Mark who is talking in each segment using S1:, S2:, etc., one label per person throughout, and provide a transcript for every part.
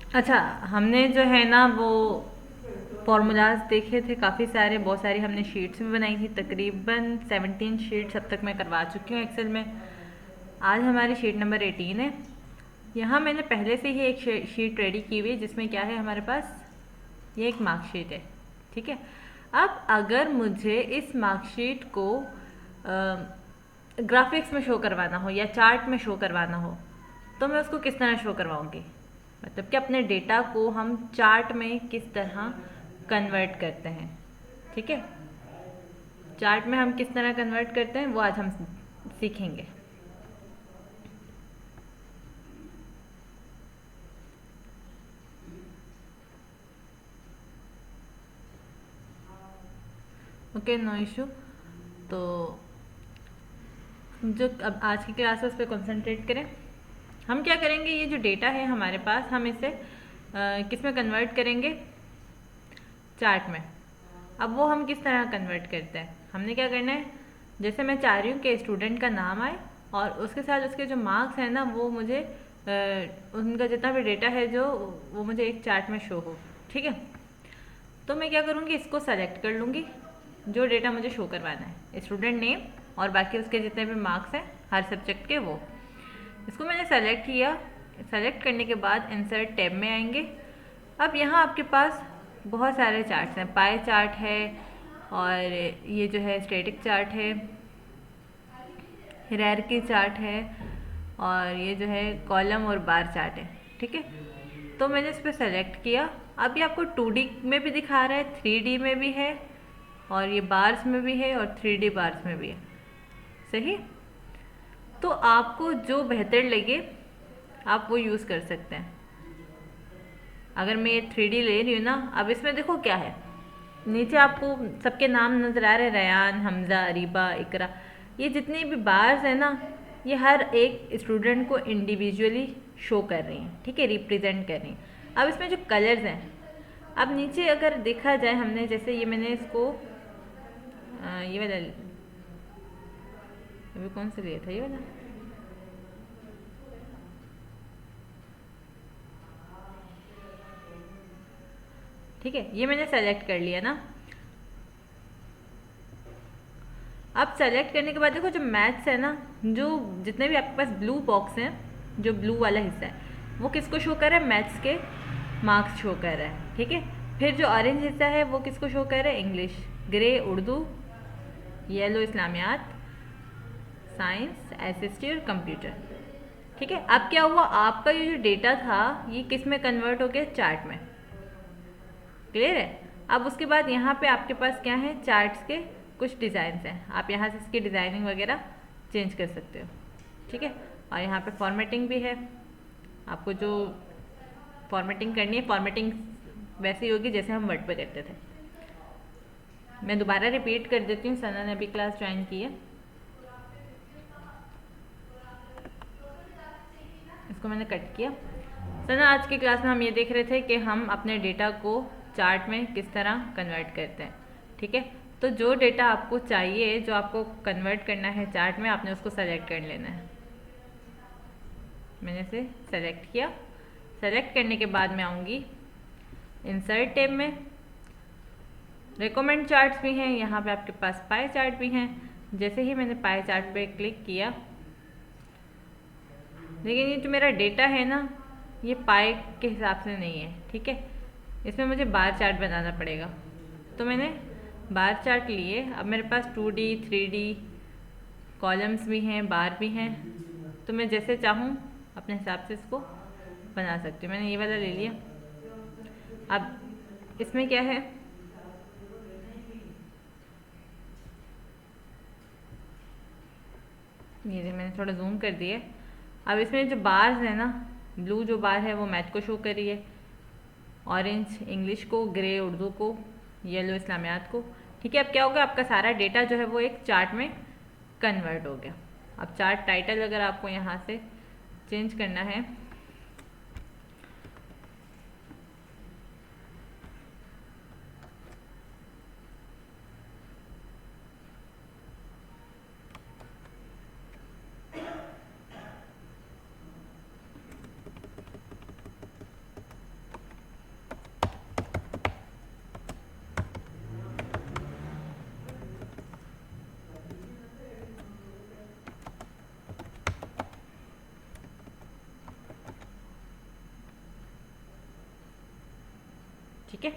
S1: अच्छा, हमने जो है ना वो फॉर्मूलाज देखे थे काफ़ी सारे, बहुत सारी हमने शीट्स भी बनाई थी, तकरीबन 17 शीट्स अब तक मैं करवा चुकी हूँ एक्सेल में। आज हमारी शीट नंबर 18 है। यहाँ मैंने पहले से ही एक शीट रेडी की हुई है जिसमें क्या है हमारे पास, ये एक मार्कशीट है। ठीक है, अब अगर मुझे इस मार्कशीट को ग्राफिक्स में शो करवाना हो या चार्ट में शो करवाना हो तो मैं उसको किस तरह शो करवाऊंगी, मतलब कि अपने डेटा को हम चार्ट में किस तरह कन्वर्ट करते हैं। ठीक है, चार्ट में हम किस तरह कन्वर्ट करते हैं वो आज हम सीखेंगे। Okay, no issue. तो जो अब आज की क्लास है उस पर कॉन्सेंट्रेट करें। हम क्या करेंगे, ये जो डेटा है हमारे पास हम इसे किस में कन्वर्ट करेंगे, चार्ट में। अब वो हम किस तरह कन्वर्ट करते हैं, हमने क्या करना है, जैसे मैं चाह रही हूँ कि स्टूडेंट का नाम आए और उसके साथ उसके जो मार्क्स हैं ना वो मुझे उनका जितना भी डेटा है जो वो मुझे एक चार्ट में शो हो। ठीक है, तो मैं क्या करूँगी, इसको सेलेक्ट कर लूँगी जो डेटा मुझे शो करवाना है, स्टूडेंट नेम और बाकी उसके जितने भी मार्क्स हैं हर सब्जेक्ट के वो। इसको मैंने सेलेक्ट किया। सेलेक्ट करने के बाद इंसर्ट टैब में आएंगे। अब यहाँ आपके पास बहुत सारे चार्ट्स हैं, पाई चार्ट है और ये जो है स्टैटिक चार्ट है, हायरार्की चार्ट है और ये जो है कॉलम और बार चार्ट है। ठीक है, तो मैंने इस पर सेलेक्ट किया। अब ये आपको 2D में भी दिखा रहा है, 3D में भी है और ये बार्स में भी है और 3D बार्स में भी है। सही, तो आपको जो बेहतर लगे आप वो यूज़ कर सकते हैं। अगर मैं ये 3D ले रही हूँ ना, अब इसमें देखो क्या है, नीचे आपको सबके नाम नज़र आ रहे हैं, रयान, हमज़ा, अरीबा, इकरा। ये जितनी भी बार्स हैं ना ये हर एक स्टूडेंट को इंडिविजुअली शो कर रही हैं। ठीक है, रिप्रेजेंट कर रही हैं। अब इसमें जो कलर्स हैं, अब नीचे अगर देखा जाए, हमने जैसे ये मैंने इसको ये वाला अभी कौन सा लिया था, ये वाला। ठीक है, ये मैंने सेलेक्ट कर लिया ना। अब सेलेक्ट करने के बाद देखो जो मैथ्स है ना, जो जितने भी आपके पास ब्लू बॉक्स हैं, जो ब्लू वाला हिस्सा है वो किसको शो कर रहा है, मैथ्स के मार्क्स शो कर रहा है। ठीक है, फिर जो ऑरेंज हिस्सा है वो किसको शो कर रहा है, English, grey Urdu, yellow Islamiyat, science, SST और कंप्यूटर। ठीक है, अब क्या हुआ, आपका ये जो डेटा था ये किस में कन्वर्ट हो गया, चार्ट में। क्लियर है। अब उसके बाद यहाँ पे आपके पास क्या है, चार्ट्स के कुछ डिज़ाइंस हैं, आप यहाँ से इसकी डिज़ाइनिंग वगैरह चेंज कर सकते हो। ठीक है, और यहाँ पे फॉर्मेटिंग भी है, आपको जो फॉर्मेटिंग करनी है, फॉर्मेटिंग वैसे ही होगी जैसे हम वर्ड पे करते थे। मैं दोबारा रिपीट कर देती हूँ, सना ने अभी क्लास ज्वाइन की है, इसको मैंने कट किया। सना, आज की क्लास में हम ये देख रहे थे कि हम अपने डेटा को चार्ट में किस तरह कन्वर्ट करते हैं। ठीक है, तो जो डेटा आपको चाहिए, जो आपको कन्वर्ट करना है चार्ट में, आपने उसको सेलेक्ट कर लेना है। मैंने इसे सेलेक्ट किया। सेलेक्ट करने के बाद मैं आऊँगी इंसर्ट टैब में। रिकमेंड चार्ट्स भी हैं, यहाँ पे आपके पास पाई चार्ट भी हैं। जैसे ही मैंने पाई चार्ट पे क्लिक किया, लेकिन ये जो मेरा डेटा है ना ये पाई के हिसाब से नहीं है। ठीक है, इसमें मुझे बार चार्ट बनाना पड़ेगा। तो मैंने बार चार्ट लिए। अब मेरे पास 2D 3D कॉलम्स भी हैं, बार भी हैं, तो मैं जैसे चाहूँ अपने हिसाब से इसको बना सकती हूँ। मैंने ये वाला ले लिया। अब इसमें क्या है, ये मैंने थोड़ा जूम कर दिया। अब इसमें जो बार्स है ना, ब्लू जो बार है वो मैथ को शो कर रही है, ऑरेंज इंग्लिश को, ग्रे उर्दू को, येलो इस्लामियात को। ठीक है, अब क्या होगा, आपका सारा डेटा जो है वो एक चार्ट में कन्वर्ट हो गया। अब चार्ट टाइटल अगर आपको यहाँ से चेंज करना है, ठीक है,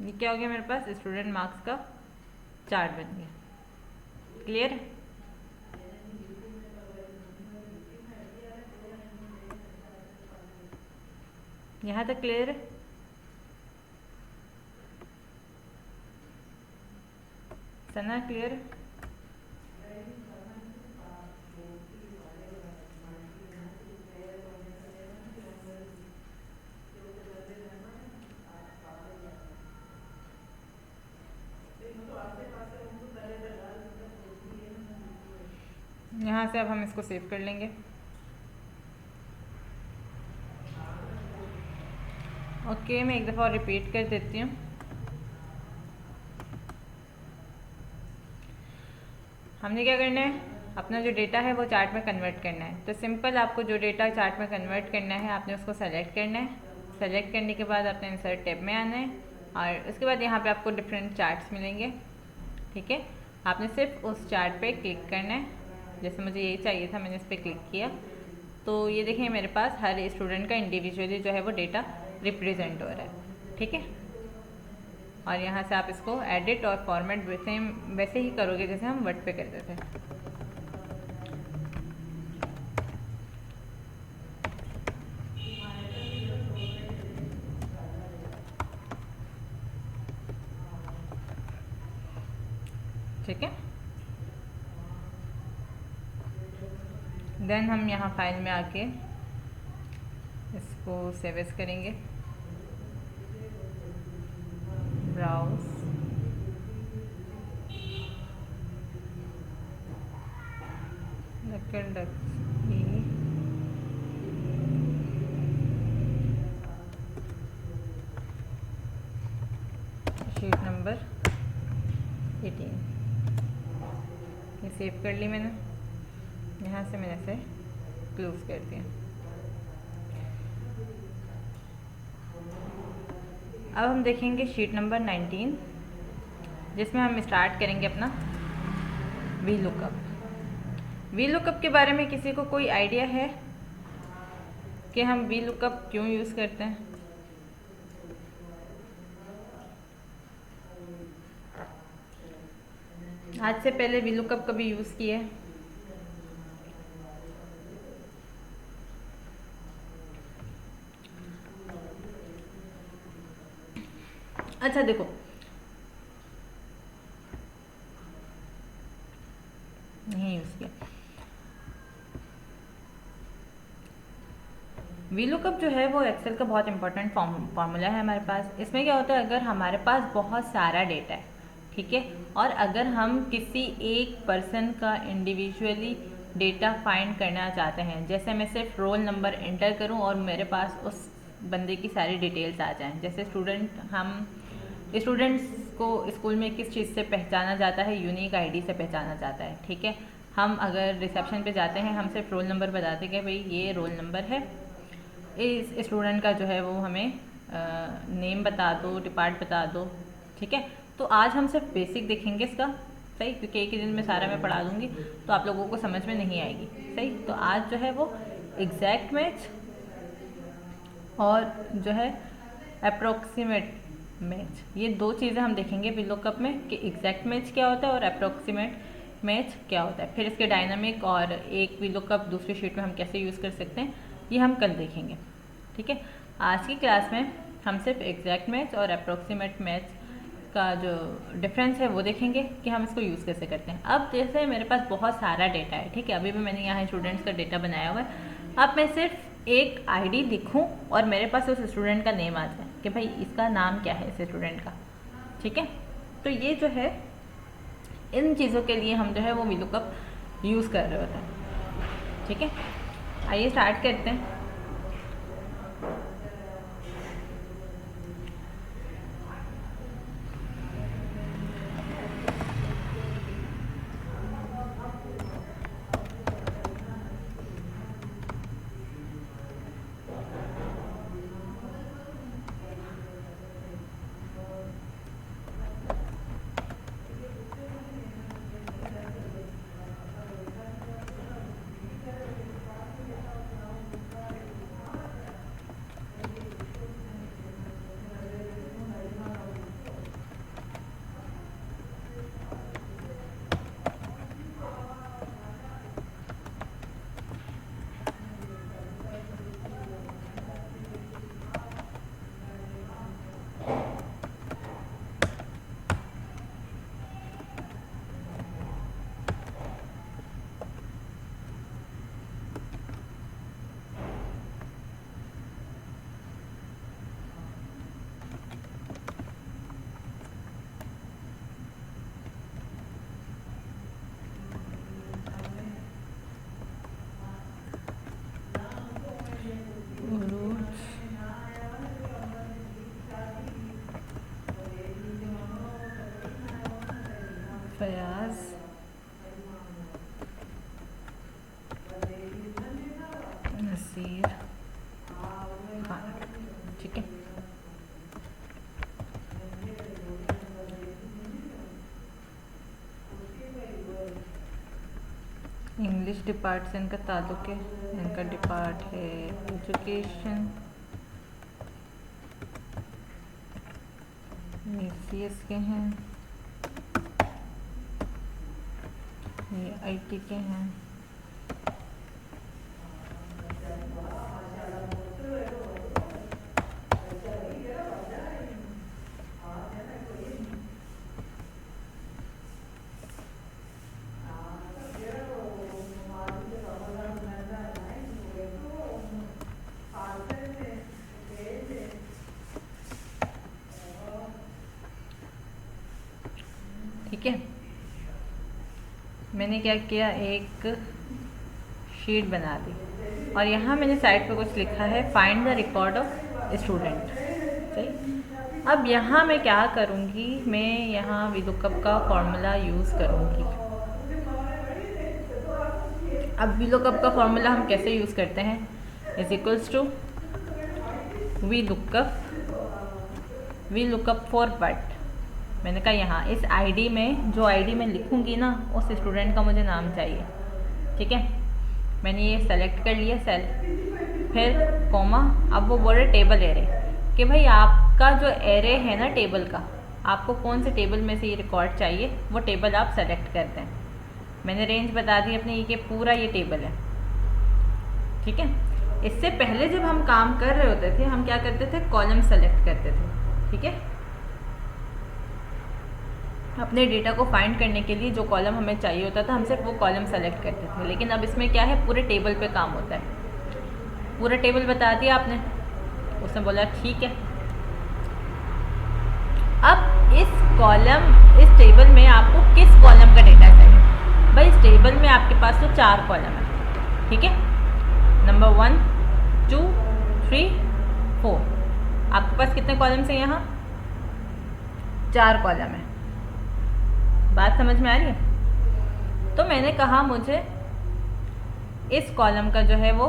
S1: ये क्या हो गया मेरे पास, स्टूडेंट मार्क्स का चार्ट बन गया। क्लियर है? यहाँ तक क्लियर है? सना क्लियर है? यहाँ से अब हम इसको सेव कर लेंगे। ओके, मैं एक दफ़ा और रिपीट कर देती हूँ। हमने क्या करना है, अपना जो डेटा है वो चार्ट में कन्वर्ट करना है। तो सिंपल, आपको जो डेटा चार्ट में कन्वर्ट करना है आपने उसको सेलेक्ट करना है। सेलेक्ट करने के बाद आपने इंसर्ट टैब में आना है और उसके बाद यहाँ पे आपको डिफरेंट चार्ट्स मिलेंगे। ठीक है, आपने सिर्फ उस चार्ट पे क्लिक करना है। जैसे मुझे ये चाहिए था, मैंने इस पर क्लिक किया तो ये देखिए मेरे पास हर स्टूडेंट का इंडिविजुअली जो है वो डेटा रिप्रेजेंट हो रहा है। ठीक है, और यहाँ से आप इसको एडिट और फॉर्मेट वैसे ही करोगे जैसे हम वर्ड पे करते थे। ठीक है, देन हम यहाँ फाइल में आके इसको सेव एज करेंगे, ब्राउज, शीट नंबर 18, ये सेव कर ली मैंने। यहाँ से मैंने इसे क्लोज कर दिया। अब हम देखेंगे शीट नंबर 19, जिसमें हम स्टार्ट करेंगे अपना वी लुकअप। वी लुकअप के बारे में किसी को कोई आइडिया है कि हम वी लुकअप क्यों यूज़ करते हैं? आज से पहले वी लुकअप कभी यूज़ किए? अच्छा देखो, नहीं यूज़ किया। वी लुकअप जो है वो एक्सेल का बहुत इंपॉर्टेंट फार्मूला है हमारे पास। इसमें क्या होता है, अगर हमारे पास बहुत सारा डेटा है, ठीक है, और अगर हम किसी एक पर्सन का इंडिविजुअली डेटा फाइंड करना चाहते हैं, जैसे मैं सिर्फ रोल नंबर एंटर करूं और मेरे पास उस बंदे की सारी डिटेल्स आ जाएं। जैसे स्टूडेंट्स को स्कूल में किस चीज़ से पहचाना जाता है, यूनिक आईडी से पहचाना जाता है। ठीक है, हम अगर रिसेप्शन पे जाते हैं, हम सिर्फ रोल नंबर बताते हैं कि भाई ये रोल नंबर है, इस स्टूडेंट का जो है वो हमें नेम बता दो, डिपार्ट बता दो। ठीक है, तो आज हम सिर्फ बेसिक देखेंगे इसका, सही, क्योंकि एक ही दिन में सारा मैं पढ़ा दूँगी तो आप लोगों को समझ में नहीं आएगी। सही, तो आज जो है वो एग्जैक्ट मैच और जो है अप्रोक्सीमेट मैच, ये दो चीज़ें हम देखेंगे वी लुकअप में कि एग्जैक्ट मैच क्या होता है और अप्रोक्सीमेट मैच क्या होता है। फिर इसके डायनामिक और एक वी लुकअप दूसरी शीट में हम कैसे यूज़ कर सकते हैं, ये हम कल देखेंगे। ठीक है, आज की क्लास में हम सिर्फ एग्जैक्ट मैच और अप्रोक्सीमेट मैच का जो डिफरेंस है वो देखेंगे कि हम इसको यूज़ कैसे करते हैं। अब जैसे मेरे पास बहुत सारा डेटा है, ठीक है, अभी भी मैंने यहाँ स्टूडेंट्स का डेटा बनाया हुआ है। अब मैं सिर्फ एक आईडी लिखूं और मेरे पास उस स्टूडेंट का नेम आ जाए कि भाई इसका नाम क्या है इस स्टूडेंट का। ठीक है, तो ये जो है इन चीज़ों के लिए हम जो है वो वी लुकअप यूज़ कर रहे होते हैं। ठीक है, आइए स्टार्ट करते हैं। तफसीर खान, ठीक है। इंग्लिश डिपार्ट से इनका ताल्लुक है, इनका डिपार्ट है एजुकेशन। ये CS के हैं, ये IT के हैं। ठीक है, मैंने क्या किया, एक शीट बना दी और यहाँ मैंने साइड पे कुछ लिखा है, find the record of student. सही। अब यहाँ मैं क्या करूँगी, मैं यहाँ VLOOKUP का फॉर्मूला यूज़ करूँगी। अब VLOOKUP का फॉर्मूला हम कैसे यूज़ करते हैं, is equals to VLOOKUP for but. मैंने कहा यहाँ इस आईडी में, जो आईडी मैं लिखूँगी ना, उस स्टूडेंट का मुझे नाम चाहिए। ठीक है, मैंने ये सेलेक्ट कर लिया सेल, फिर कॉमा। अब वो बोल रहे टेबल एरे कि भाई आपका जो एरे है ना टेबल का, आपको कौन से टेबल में से ये रिकॉर्ड चाहिए, वो टेबल आप सेलेक्ट करते हैं। मैंने रेंज बता दी अपने, ये पूरा ये टेबल है। ठीक है, इससे पहले जब हम काम कर रहे होते थे, हम क्या करते थे, कॉलम सेलेक्ट करते थे। ठीक है, अपने डेटा को फाइंड करने के लिए जो कॉलम हमें चाहिए होता था, हम सिर्फ वो कॉलम सेलेक्ट करते थे। लेकिन अब इसमें क्या है, पूरे टेबल पे काम होता है। पूरा टेबल बता दिया आपने, उसने बोला ठीक है। अब इस टेबल में आपको किस कॉलम का डेटा चाहिए? भाई इस टेबल में आपके पास तो 4 कॉलम है। ठीक है, नंबर 1 2 3 4। आपके पास कितने कॉलम्स हैं? यहाँ 4 कॉलम है। बात समझ में आ रही है? तो मैंने कहा मुझे इस कॉलम का जो है वो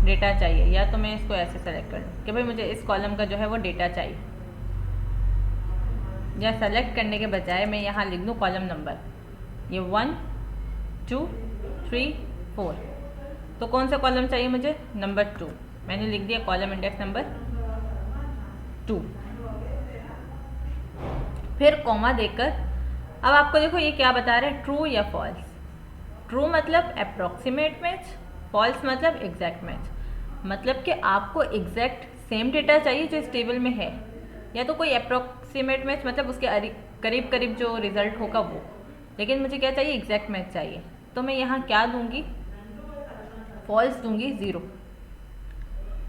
S1: डेटा चाहिए, या तो मैं इसको ऐसे सेलेक्ट कर लूँ कि भाई मुझे इस कॉलम का जो है वो डेटा चाहिए, या सेलेक्ट करने के बजाय मैं यहाँ लिख दूँ कॉलम नंबर, ये 1 2 3 4। तो कौन सा कॉलम चाहिए मुझे? नंबर 2। मैंने लिख दिया कॉलम इंडेक्स नंबर 2। फिर कॉमा देकर अब आपको देखो ये क्या बता रहा है, ट्रू या फॉल्स। ट्रू मतलब अप्रॉक्सीमेट मैच, फॉल्स मतलब एग्जैक्ट मैच। मतलब कि आपको एग्जैक्ट सेम डेटा चाहिए जो इस टेबल में है, या तो कोई अप्रॉक्सीमेट मैच मतलब उसके करीब करीब जो रिजल्ट होगा वो। लेकिन मुझे क्या चाहिए, एग्जैक्ट मैच चाहिए। तो मैं यहाँ क्या दूंगी, फॉल्स दूंगी, 0।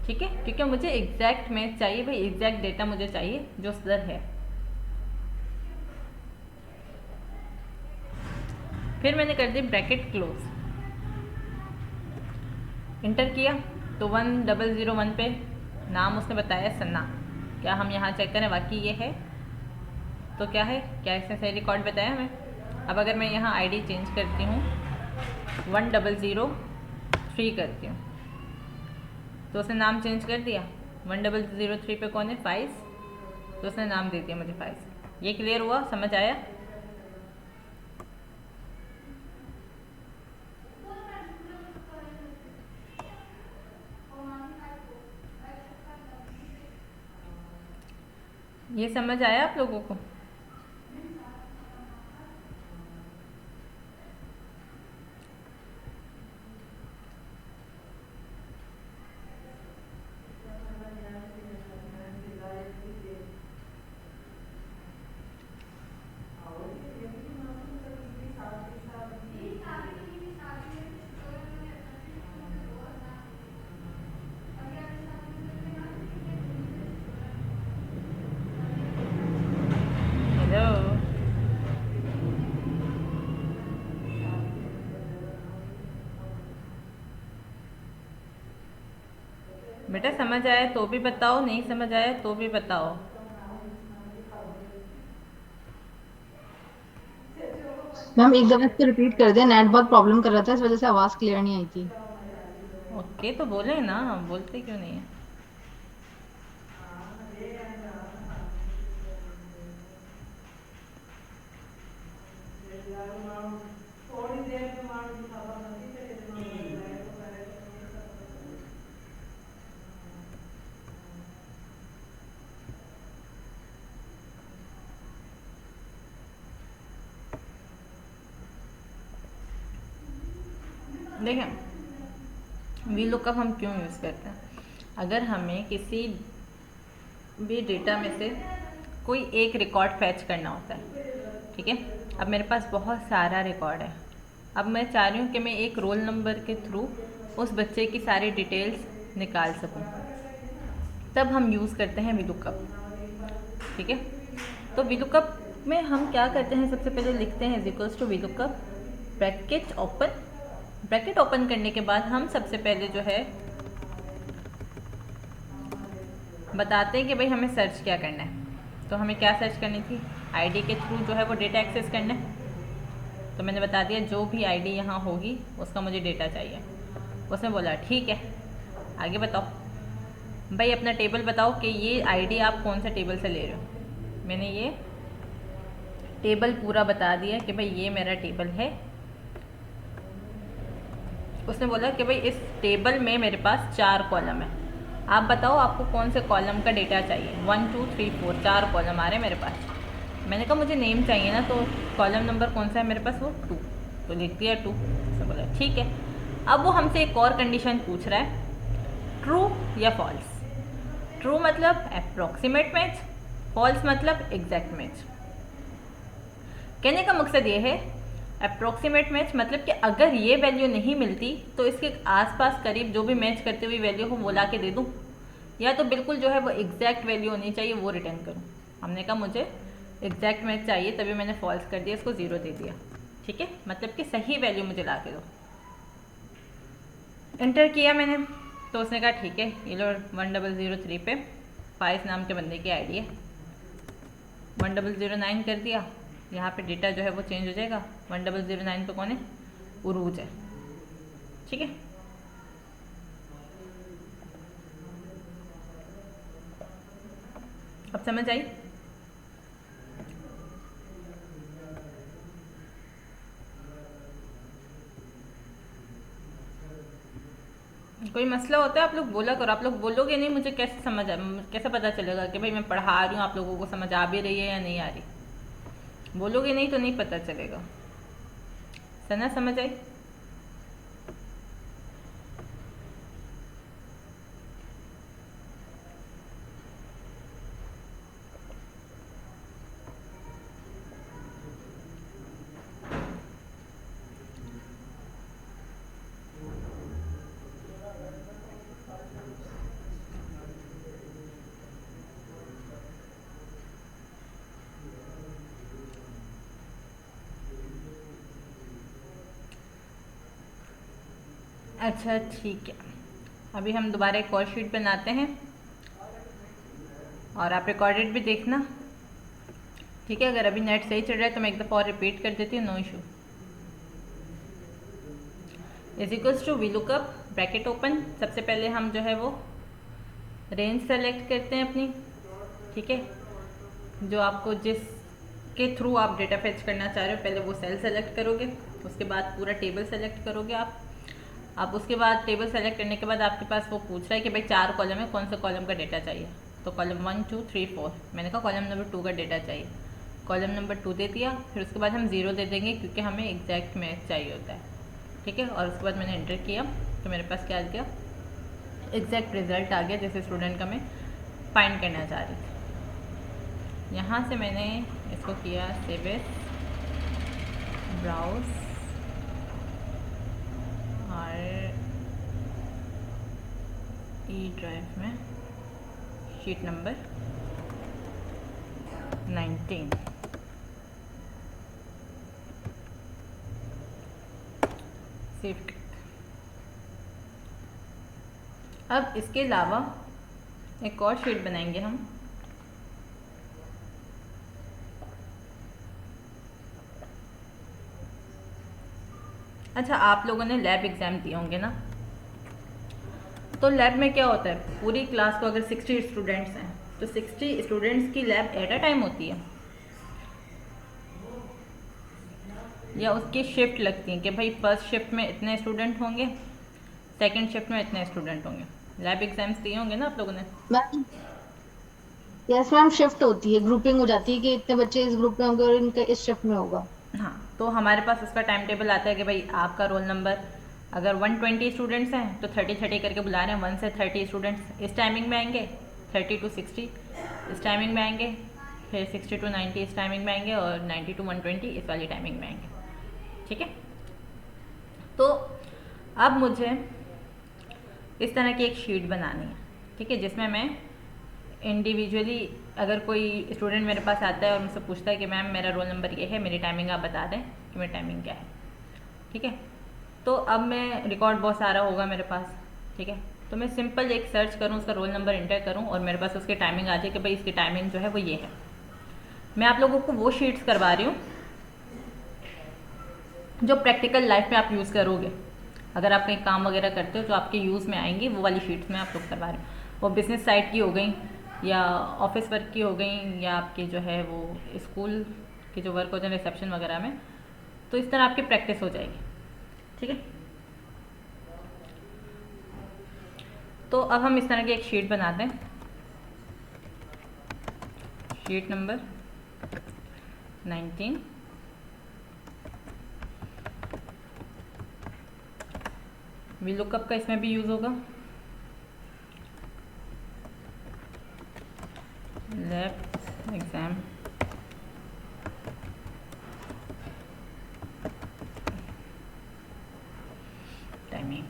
S1: ठीक है, क्योंकि मुझे एग्जैक्ट मैच चाहिए, भाई एग्जैक्ट डेटा मुझे चाहिए जो सर है। फिर मैंने कर दी ब्रैकेट क्लोज, इंटर किया तो 1001 पे नाम उसने बताया सन्ना। क्या हम यहाँ चेक करें वाकई ये है? तो क्या है, क्या इसने सही रिकॉर्ड बताया हमें? अब अगर मैं यहाँ आईडी चेंज करती हूँ 1003 करती हूँ, तो उसने नाम चेंज कर दिया। 1003 पे कौन है? फाइज। तो उसने नाम दे दिया मुझे फाइज। ये क्लियर हुआ? समझ आया? ये समझ आया आप लोगों को? बेटा समझ आया तो भी बताओ, नहीं समझ आया तो भी बताओ।
S2: मैम एक दफा इसको रिपीट कर दिया, नेट बहुत प्रॉब्लम कर रहा था, इस वजह से आवाज क्लियर नहीं आई थी।
S1: ओके। ओके तो बोले ना, बोलते क्यों नहीं है? देखें, वी लुकअप हम क्यों यूज़ करते हैं? अगर हमें किसी भी डेटा में से कोई एक रिकॉर्ड फैच करना होता है, ठीक है। अब मेरे पास बहुत सारा रिकॉर्ड है, अब मैं चाह रही हूँ कि मैं एक रोल नंबर के थ्रू उस बच्चे की सारी डिटेल्स निकाल सकूँ, तब हम यूज़ करते हैं वी लुकअप, ठीक है। तो वी लुकअप में हम क्या करते हैं, सबसे पहले लिखते हैं is equals to V lookup bracket open. Bracket open करने के बाद हम सबसे पहले जो है बताते हैं कि भाई हमें सर्च क्या करना है। तो हमें क्या सर्च करनी थी, आईडी के थ्रू जो है वो डेटा एक्सेस करना है। तो मैंने बता दिया जो भी आईडी यहाँ होगी उसका मुझे डेटा चाहिए। उसने बोला ठीक है, आगे बताओ भाई अपना टेबल बताओ कि ये आईडी आप कौन से टेबल से ले रहे हो। मैंने ये टेबल पूरा बता दिया कि भाई ये मेरा टेबल है। उसने बोला कि भाई इस टेबल में मेरे पास 4 कॉलम है, आप बताओ आपको कौन से कॉलम का डेटा चाहिए। 1 2 3 4 4 कॉलम आ रहे हैं मेरे पास। मैंने कहा मुझे नेम चाहिए ना, तो कॉलम नंबर कौन सा है मेरे पास, वो 2, तो लिख दिया 2। उसने बोला ठीक है। अब वो हमसे एक और कंडीशन पूछ रहा है, ट्रू या फॉल्स। ट्रू मतलब अप्रॉक्सीमेट मैच, फॉल्स मतलब एग्जैक्ट मैच। कहने का मकसद ये है अप्रॉक्सीमेट मैच मतलब कि अगर ये वैल्यू नहीं मिलती तो इसके आसपास करीब जो भी मैच करते हुए वैल्यू हो वो ला के दे दूँ, या तो बिल्कुल जो है वो एग्जैक्ट वैल्यू होनी चाहिए वो रिटर्न करूँ। हमने कहा मुझे एग्जैक्ट मैच चाहिए, तभी मैंने फॉल्स कर दिया, इसको 0 दे दिया, ठीक है। मतलब कि सही वैल्यू मुझे ला के दो। एंटर किया मैंने, तो उसने कहा ठीक है ये लो 1003 पे फाइज नाम के बंदे की आईडी है। 1009 कर दिया, यहाँ पे डेटा जो है वो चेंज हो जाएगा। 1009 पे कौन है, उरूज है, ठीक है। अब समझ आई? कोई मसला होता है आप लोग बोला करो, आप लोग बोलोगे नहीं मुझे कैसे समझ कैसे पता चलेगा कि भाई मैं पढ़ा रही हूँ आप लोगों को समझ आ भी रही है या नहीं आ रही। बोलोगे नहीं तो नहीं पता चलेगा। सना समझ आई? अच्छा ठीक है, अभी हम दोबारा एक और शीट बनाते हैं और आप रिकॉर्डेड भी देखना, ठीक है। अगर अभी नेट सही चल रहा है तो मैं एक दफ़ा और रिपीट कर देती हूँ, no issue. Is equals to V lookup bracket open. सबसे पहले हम जो है वो रेंज सेलेक्ट करते हैं अपनी, ठीक है। जो आपको जिसके थ्रू आप डेटा फेच करना चाह रहे हो पहले वो सेल सेलेक्ट करोगे, उसके बाद पूरा टेबल सेलेक्ट करोगे आप। अब उसके बाद टेबल सेलेक्ट करने के बाद आपके पास वो पूछ रहा है कि भाई 4 कॉलम है, कौन सा कॉलम का डेटा चाहिए। तो कॉलम 1 2 3 4, मैंने कहा कॉलम नंबर 2 का डेटा चाहिए, कॉलम नंबर 2 दे दिया। फिर उसके बाद हम 0 दे देंगे क्योंकि हमें एग्जैक्ट मैच चाहिए होता है, ठीक है। और उसके बाद मैंने एंटर किया तो मेरे पास क्या आ गया, एग्जैक्ट रिजल्ट आ गया जैसे स्टूडेंट का मैं फाइंड करना चाह रही थी। यहाँ से मैंने इसको किया सेव एज, ब्राउज और ई ड्राइव में शीट नंबर 19 सेव कर। अब इसके अलावा एक और शीट बनाएंगे हम। अच्छा आप लोगों ने लैब एग्ज़ाम दिए होंगे ना, तो लैब में क्या होता है, पूरी क्लास को अगर 60 स्टूडेंट्स हैं तो 60 स्टूडेंट्स की लैब एट अ टाइम होती है, या उसकी शिफ्ट लगती है कि भाई फर्स्ट शिफ्ट में इतने स्टूडेंट होंगे, सेकंड शिफ्ट में इतने स्टूडेंट होंगे। लैब एग्जाम्स दिए होंगे ना आप लोगों ने।
S2: मैम यस मैम, शिफ्ट होती है, ग्रुपिंग हो जाती है कि इतने बच्चे इस ग्रुप में होंगे और इनका इस शिफ्ट में होगा।
S1: हाँ, तो हमारे पास उसका टाइम टेबल आता है कि भाई आपका रोल नंबर अगर 120 स्टूडेंट्स हैं तो 30-30 करके बुला रहे हैं, 1 से 30 स्टूडेंट्स इस टाइमिंग में आएंगे, 30 to 60 इस टाइमिंग में आएंगे, फिर 60 to 90 इस टाइमिंग में आएंगे, और 90 to 120 इस वाली टाइमिंग में आएंगे। ठीक है, तो अब मुझे इस तरह की एक शीट बनानी है, ठीक है, जिसमें मैं इंडिविजुअली, अगर कोई स्टूडेंट मेरे पास आता है और मुझसे पूछता है कि मैम मेरा रोल नंबर ये है, मेरी टाइमिंग आप बता दें कि मेरी टाइमिंग क्या है। ठीक है, तो अब मैं रिकॉर्ड बहुत सारा होगा मेरे पास। ठीक है, तो मैं सिंपल एक सर्च करूँ, उसका रोल नंबर इंटर करूँ और मेरे पास उसकी टाइमिंग आ जाए कि भाई इसकी टाइमिंग जो है वो ये है। मैं आप लोगों को वो शीट्स करवा रही हूँ जो प्रैक्टिकल लाइफ में आप यूज़ करोगे, अगर आप कहीं काम वगैरह करते हो तो आपके यूज़ में आएंगी, वो वाली शीट्स में आप लोग करवा रहे हो। वो बिजनेस साइट की हो गई, या ऑफिस वर्क की हो गई, या आपकी जो है वो स्कूल के जो वर्क होते हैं रिसेप्शन वगैरह में, तो इस तरह आपकी प्रैक्टिस हो जाएगी। ठीक है, तो अब हम इस तरह की एक शीट बनाते हैं, शीट नंबर 19। वी लुकअप का इसमें भी यूज़ होगा, लैब एग्ज़ाम टाइमिंग।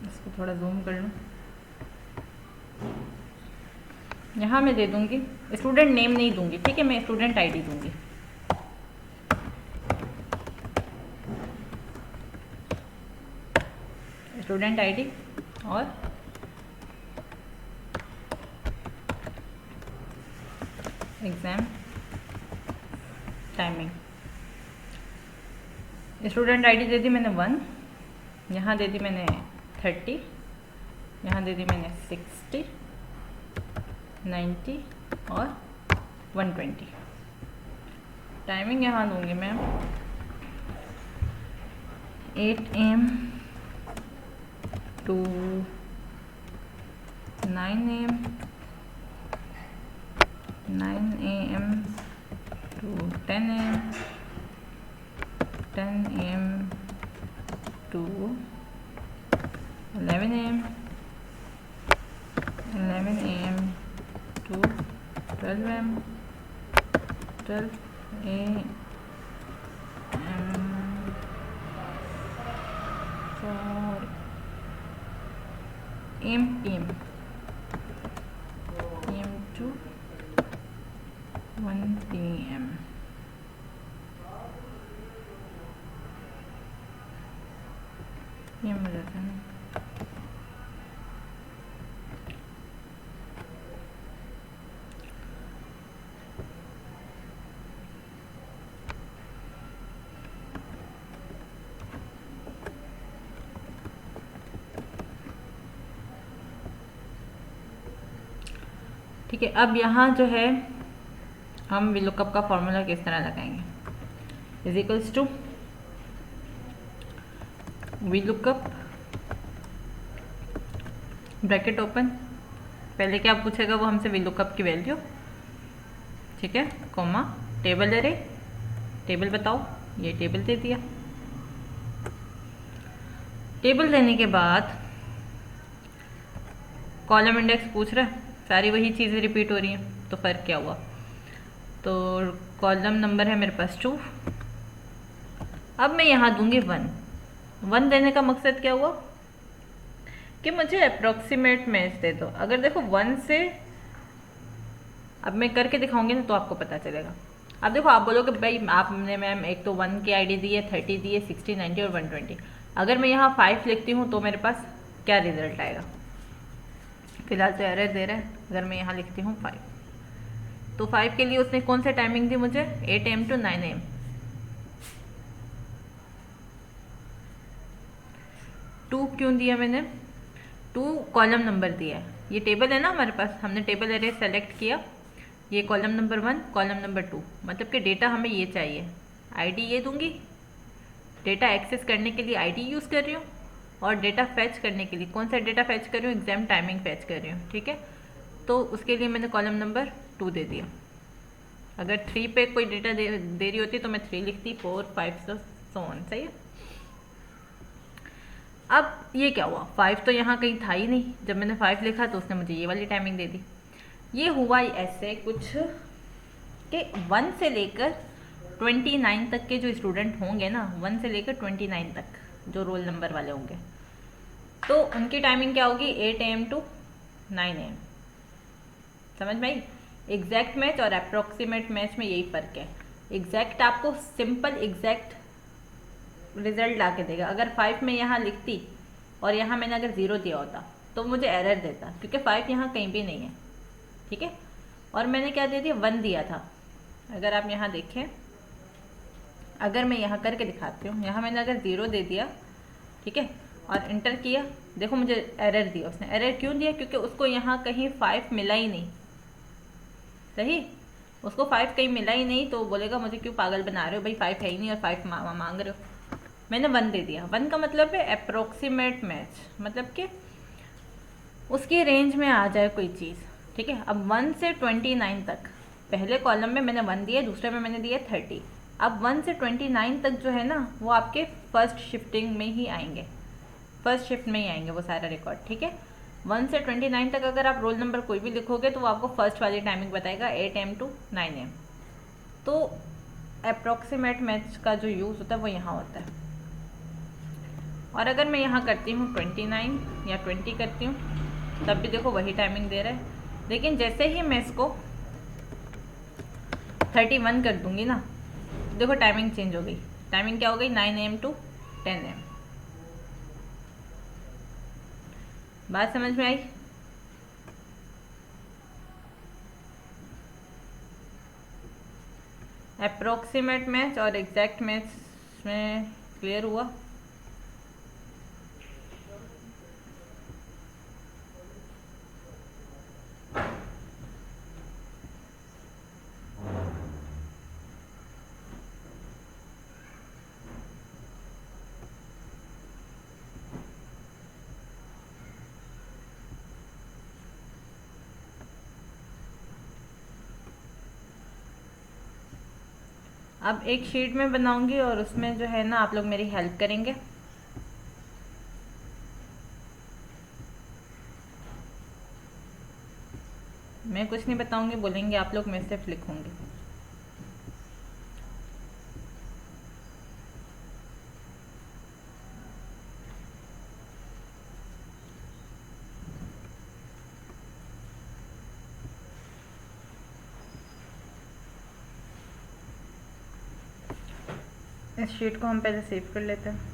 S1: इसको थोड़ा जूम कर लूँ, यहाँ मैं दे दूँगी, स्टूडेंट नेम नहीं दूँगी, ठीक है, मैं स्टूडेंट आईडी दूँगी। स्टूडेंट आईडी और एग्ज़ाम टाइमिंग। स्टूडेंट आईडी दे दी मैंने 1, यहाँ दे दी मैंने 30, यहाँ दे दी मैंने 60, 90 और 120। टाइमिंग यहाँ दूँगी मैं 8 AM to 9 AM, 9 AM to 10 AM, 10 AM to 11 AM, 11 AM to 12 AM, 12 AM for AM PM, PM to 1 PM। ये मिल जाता है ना। ठीक है, अब यहाँ जो है हम वी लुकअप का फॉर्मूला किस तरह लगाएंगे, is equals to V lookup bracket open, पहले क्या पूछेगा वो हमसे, वी लुकअप की वैल्यू, ठीक है, कॉमा टेबल एरे, टेबल बताओ, ये टेबल दे दिया। टेबल देने के बाद कॉलम इंडेक्स पूछ रहा है, सारी वही चीज़ें रिपीट हो रही हैं, तो फ़र्क क्या हुआ, तो कॉलम नंबर है मेरे पास 2। अब मैं यहाँ दूंगी 1। 1 देने का मकसद क्या हुआ कि मुझे अप्रॉक्सीमेट मैच दे दो। अगर देखो 1 से, अब मैं करके दिखाऊंगी ना तो आपको पता चलेगा। अब देखो आप बोलोगे भाई आपने मैम एक तो 1 की आईडी दी है, 30 दी है, 60, 90 और 120। अगर मैं यहाँ 5 लिखती हूँ तो मेरे पास क्या रिजल्ट आएगा, फिलहाल तो एरर दे रहा है। अगर मैं यहाँ लिखती हूँ 5, तो 5 के लिए उसने कौन सा टाइमिंग दी मुझे, 8 AM to 9 AM। 2 क्यों दिया मैंने, 2 कॉलम नंबर दिया है, ये टेबल है ना हमारे पास, हमने टेबल एरे सेलेक्ट किया, ये कॉलम नंबर 1 कॉलम नंबर 2, मतलब कि डेटा हमें ये चाहिए, आईडी ये दूंगी, डेटा एक्सेस करने के लिए आईडी यूज़ कर रही हूँ, और डेटा फैच करने के लिए कौन सा डेटा फैच कर रही हूँ, एग्जाम टाइमिंग फैच कर रही हूँ, ठीक है। तो उसके लिए मैंने कॉलम नंबर 2 दे दिया। अगर 3 पे कोई डेटा दे रही होती तो मैं 3 लिखती, 4 5 सो ऑन, सही है। अब ये क्या हुआ, 5 तो यहाँ कहीं था ही नहीं, जब मैंने 5 लिखा तो उसने मुझे ये वाली टाइमिंग दे दी। ये हुआ ऐसे कुछ कि 1 से लेकर 29 तक के जो स्टूडेंट होंगे ना, 1 से लेकर 29 तक जो रोल नंबर वाले होंगे, तो उनकी टाइमिंग क्या होगी, 8 AM टू 9 AM। समझ में आई। एग्जैक्ट मैच और अप्रोक्सीमेट मैच में यही फ़र्क है। एग्जैक्ट आपको सिंपल एग्जैक्ट रिजल्ट ला के देगा। अगर 5 में यहाँ लिखती और यहाँ मैंने अगर 0 दिया होता तो मुझे एरर देता, क्योंकि 5 यहाँ कहीं भी नहीं है, ठीक है। और मैंने क्या दे दिया, 1 दिया था। अगर आप यहाँ देखें, अगर मैं यहाँ करके दिखाती हूँ, यहाँ मैंने अगर 0 दे दिया, ठीक है, और इंटर किया, देखो मुझे एरर दिया उसने। एरर क्यों दिया, क्योंकि उसको यहाँ कहीं 5 मिला ही नहीं, सही, उसको 5 कहीं मिला ही नहीं, तो बोलेगा मुझे क्यों पागल बना रहे हो भाई, 5 है ही नहीं और 5 मांग रहे हो। मैंने 1 दे दिया। 1 का मतलब है अप्रोक्सीमेट मैच, मतलब कि उसकी रेंज में आ जाए कोई चीज़, ठीक है। अब 1 से 29 तक, पहले कॉलम में मैंने 1 दिया, दूसरे में मैंने दिया 30। अब 1 से 29 तक जो है ना, वो आपके फर्स्ट शिफ्टिंग में ही आएंगे, फर्स्ट शिफ्ट में ही आएंगे वो सारा रिकॉर्ड, ठीक है। 1 से 29 तक अगर आप रोल नंबर कोई भी लिखोगे तो वो आपको फर्स्ट वाली टाइमिंग बताएगा, 8 AM टू 9 AM। तो अप्रॉक्सीमेट मैच का जो यूज़ होता है वो यहाँ होता है। और अगर मैं यहाँ करती हूँ 29 या 20 करती हूँ, तब भी देखो वही टाइमिंग दे रहा है। लेकिन जैसे ही मैं इसको 31 कर दूँगी ना, देखो टाइमिंग चेंज हो गई। टाइमिंग क्या हो गई, 9 AM टू 10 AM। बात समझ में आई। अप्रोक्सीमेट मैच और एग्जैक्ट मैच में क्लियर हुआ। अब एक शीट में बनाऊंगी और उसमें जो है ना आप लोग मेरी हेल्प करेंगे। मैं कुछ नहीं बताऊंगी, बोलेंगे आप लोग, मैं सिर्फ लिखूंगी। इस शीट को हम पहले सेव कर लेते हैं।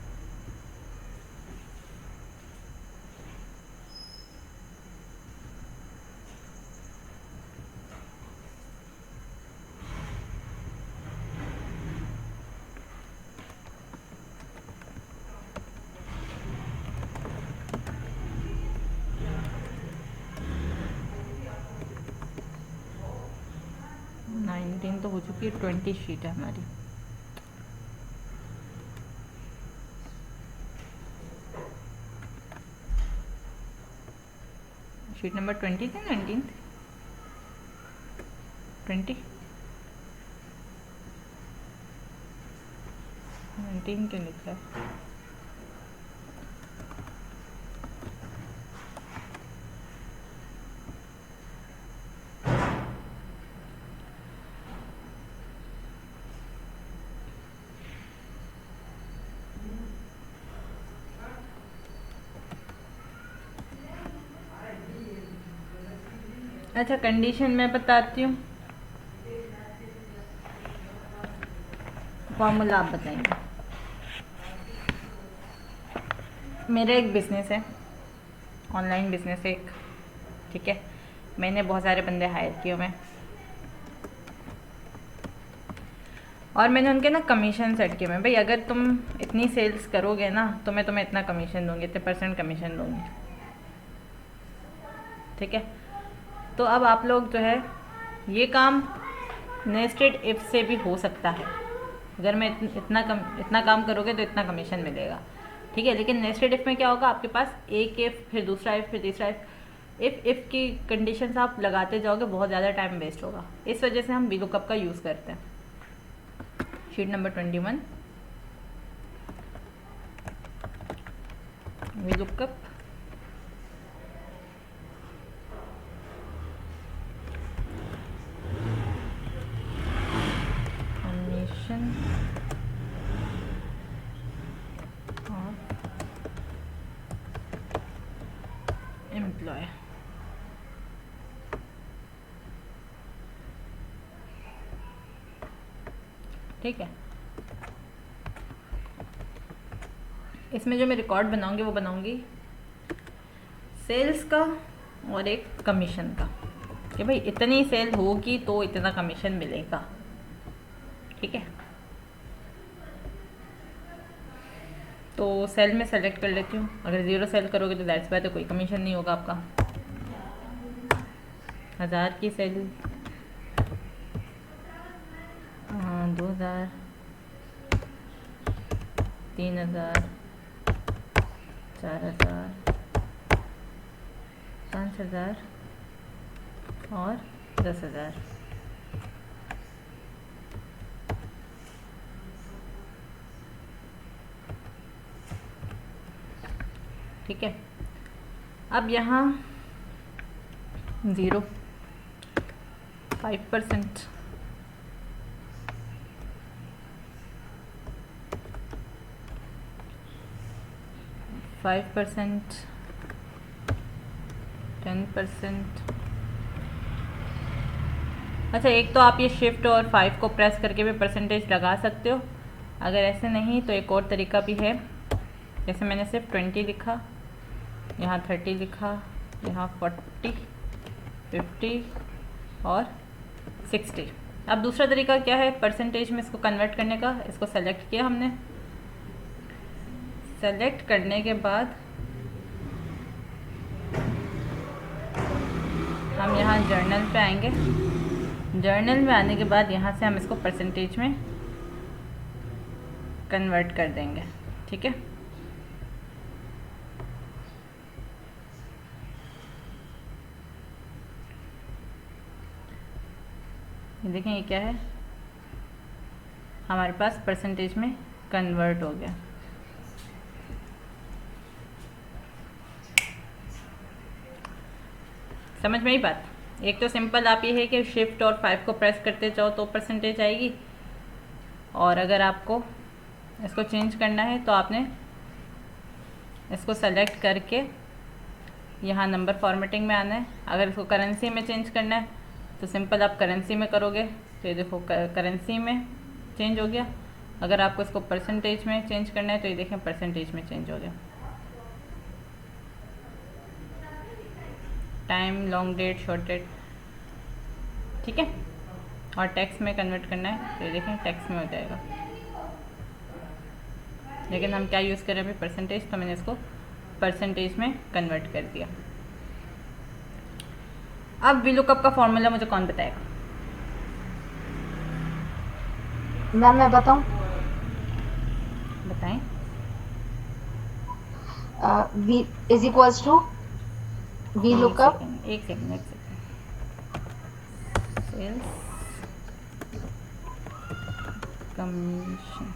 S1: नाइनटीन तो हो चुकी है, 20 शीट है हमारी। शीट नंबर 20 थी, 19 थी, 20 19 क्यों लिखा है। अच्छा, कंडीशन मैं बताती हूँ, फॉर्मूला आप बताएंगे। मेरा एक बिज़नेस है, ऑनलाइन बिज़नेस है एक, ठीक है। मैंने बहुत सारे बंदे हायर किए हुए हैं और मैंने उनके ना कमीशन सेट किए हैं। भाई अगर तुम इतनी सेल्स करोगे ना तो मैं तुम्हें इतना कमीशन दूंगी, इतने % कमीशन दूंगी। ठीक है। तो अब आप लोग जो है ये काम नेस्टेड इफ से भी हो सकता है। अगर मैं इतना काम करोगे तो इतना कमीशन मिलेगा, ठीक है। लेकिन नेस्टेड इफ में क्या होगा, आपके पास एक इफ, फिर दूसरा इफ, फिर तीसरा इफ की कंडीशंस आप लगाते जाओगे, बहुत ज़्यादा टाइम वेस्ट होगा। इस वजह से हम वीलुकअप का यूज़ करते हैं। Sheet number 21, VLOOKUP commission of employ. ठीक है। इसमें जो मैं रिकॉर्ड बनाऊंगी वो बनाऊंगी सेल्स का और एक कमीशन का, कि भाई इतनी सेल होगी तो इतना कमीशन मिलेगा, ठीक है। तो सेल में सेलेक्ट कर लेती हूँ। अगर 0 सेल करोगे तो दैट्स बाय तो कोई कमीशन नहीं होगा आपका। 1000 की सेल, 2000, 3000, 4000, 5000 और 10,000। ठीक है। अब यहाँ 0, 5%, 5%, 10%। अच्छा, एक तो आप ये शिफ्ट और 5 को प्रेस करके भी परसेंटेज लगा सकते हो। अगर ऐसे नहीं तो एक और तरीका भी है। जैसे मैंने सिर्फ 20 लिखा, यहाँ 30 लिखा, यहाँ 40, 50 और 60। अब दूसरा तरीका क्या है परसेंटेज में इसको कन्वर्ट करने का। इसको सेलेक्ट किया हमने, सेलेक्ट करने के बाद हम यहाँ जर्नल पे आएंगे। जर्नल में आने के बाद यहाँ से हम इसको परसेंटेज में कन्वर्ट कर देंगे, ठीक है। ये देखें, ये क्या है, हमारे पास परसेंटेज में कन्वर्ट हो गया। समझ में आई बात। एक तो सिंपल आप ये है कि शिफ्ट और 5 को प्रेस करते जाओ तो परसेंटेज आएगी, और अगर आपको इसको चेंज करना है तो आपने इसको सेलेक्ट करके यहाँ नंबर फॉर्मेटिंग में आना है। अगर इसको करेंसी में चेंज करना है तो सिंपल आप करेंसी में करोगे तो ये देखो करेंसी में चेंज हो गया। अगर आपको इसको परसेंटेज में चेंज करना है तो ये देखें परसेंटेज में चेंज हो गया। Time, long date, short date, ठीक है। और टैक्स में कन्वर्ट करना है तो ये देखें टैक्स में हो जाएगा। लेकिन हम क्या यूज़ करें अभी, परसेंटेज, तो मैंने इसको परसेंटेज में कन्वर्ट कर दिया। अब वीलुकअप का फॉर्मूला मुझे कौन बताएगा?
S2: मैम मैं बताऊं?
S1: बताएं।
S2: v is equals to V lookup.
S1: एक second. Sales commission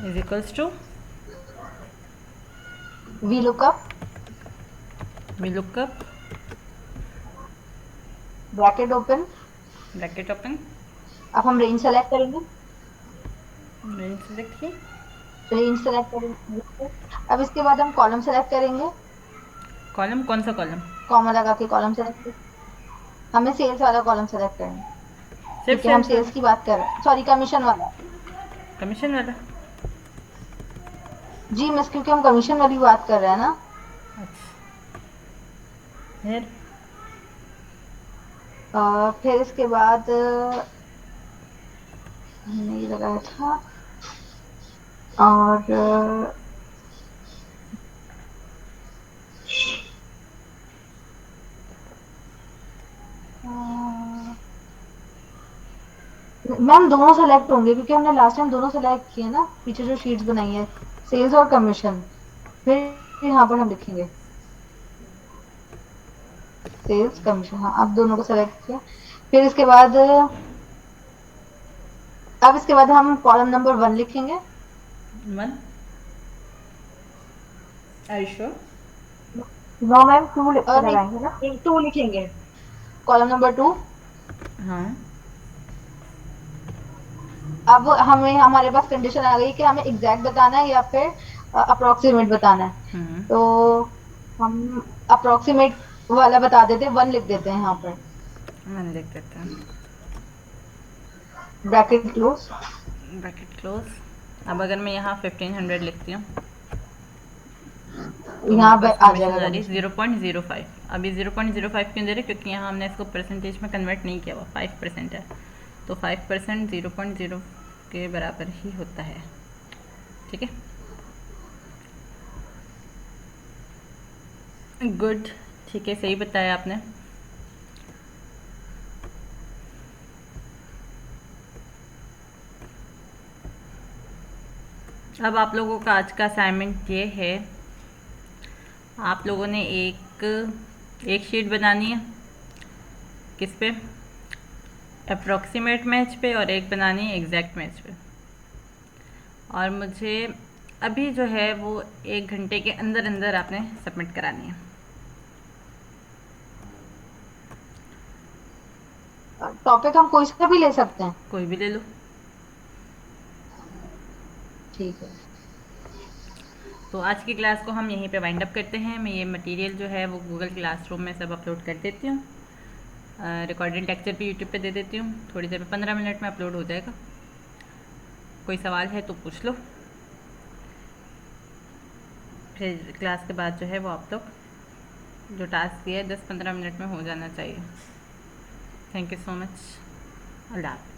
S1: is equals to
S2: V lookup bracket open. अब हम रेंज सेलेक्ट करेंगे।
S1: रेंज सेलेक्ट की,
S2: रेंज सेलेक्ट करेंगे। अब इसके बाद हम कॉलम सेलेक्ट करेंगे।
S1: कॉलम कौन सा कॉलम?
S2: कॉमा लगा के कॉलम सेलेक्ट करेंगे। हमें सेल्स वाला कॉलम सेलेक्ट करना है
S1: सिर्फ
S2: क्योंकि हम
S1: सेल्स
S2: सेल्स की बात कर रहे हैं, सॉरी कमीशन वाला।
S1: कमीशन वाला?
S2: जी मिस, क्योंकि हम कमीशन वाली बात कर रहे हैं ना।
S1: फिर
S2: फिर इसके बाद हमने ये लगाया था, और मैम दोनों सेलेक्ट होंगे क्योंकि हमने लास्ट टाइम दोनों सेलेक्ट किए ना, पीछे जो शीट्स बनाई है, सेल्स और कमीशन। फिर यहाँ पर हम लिखेंगे सेल्स कमीशन, हाँ अब दोनों को सेलेक्ट किया। फिर इसके बाद, अब इसके बाद हम कॉलम नंबर 1 लिखेंगे।
S1: 1, are you sure?
S3: No ma'am, two
S2: नहीं,
S3: लगाएंगे ना।
S2: 2 लिखेंगे, कॉलम नंबर 2।
S1: हाँ।
S2: अब हमें, हमारे पास कंडीशन आ गई कि हमें एग्जैक्ट बताना है या फिर अप्रोक्सीमेट बताना है।
S1: हम्म।
S2: तो हम अप्रोक्सीमेट वाला बता देते हैं, 1 लिख देते हैं यहाँ पर,
S1: मैंने लिख देता हूँ।
S2: Bracket close.
S1: Bracket close. अब अगर मैं यहाँ 1500 लिखती हूँ तो मेरे
S2: यहाँ पे
S1: पास
S2: आ
S1: कमीशन
S2: जाएगा
S1: आ रही है
S2: कमीशन।
S1: 0.05। अभी 0.05 क्यों दे रहे, क्योंकि यहाँ हमने इसको परसेंटेज में कन्वर्ट नहीं किया हुआ, 5% है। तो 5% 0.0 के बराबर ही होता है। ठीक है, गुड। ठीक है, सही बताया आपने। अब आप लोगों का आज का असाइनमेंट ये है, आप लोगों ने एक शीट बनानी है, किस पे? अप्रॉक्सीमेट मैच पे, और एक बनानी है एग्जैक्ट मैच पे। और मुझे अभी जो है वो 1 घंटे के अंदर अंदर आपने सबमिट करानी है।
S2: टॉपिक हम कोई सा भी ले सकते हैं।
S1: कोई भी ले लो।
S2: ठीक है।
S1: तो आज की क्लास को हम यहीं पे वाइंड अप करते हैं। मैं ये मटेरियल जो है वो गूगल क्लासरूम में सब अपलोड कर देती हूँ। रिकॉर्डेड लेक्चर भी यूट्यूब पे दे देती हूँ, थोड़ी देर में 15 मिनट में अपलोड हो जाएगा। कोई सवाल है तो पूछ लो, फिर क्लास के बाद जो है वो आप लोग जो टास्क दिया है 10-15 मिनट में हो जाना चाहिए। Thank you so much. Allah हाफ़िज़।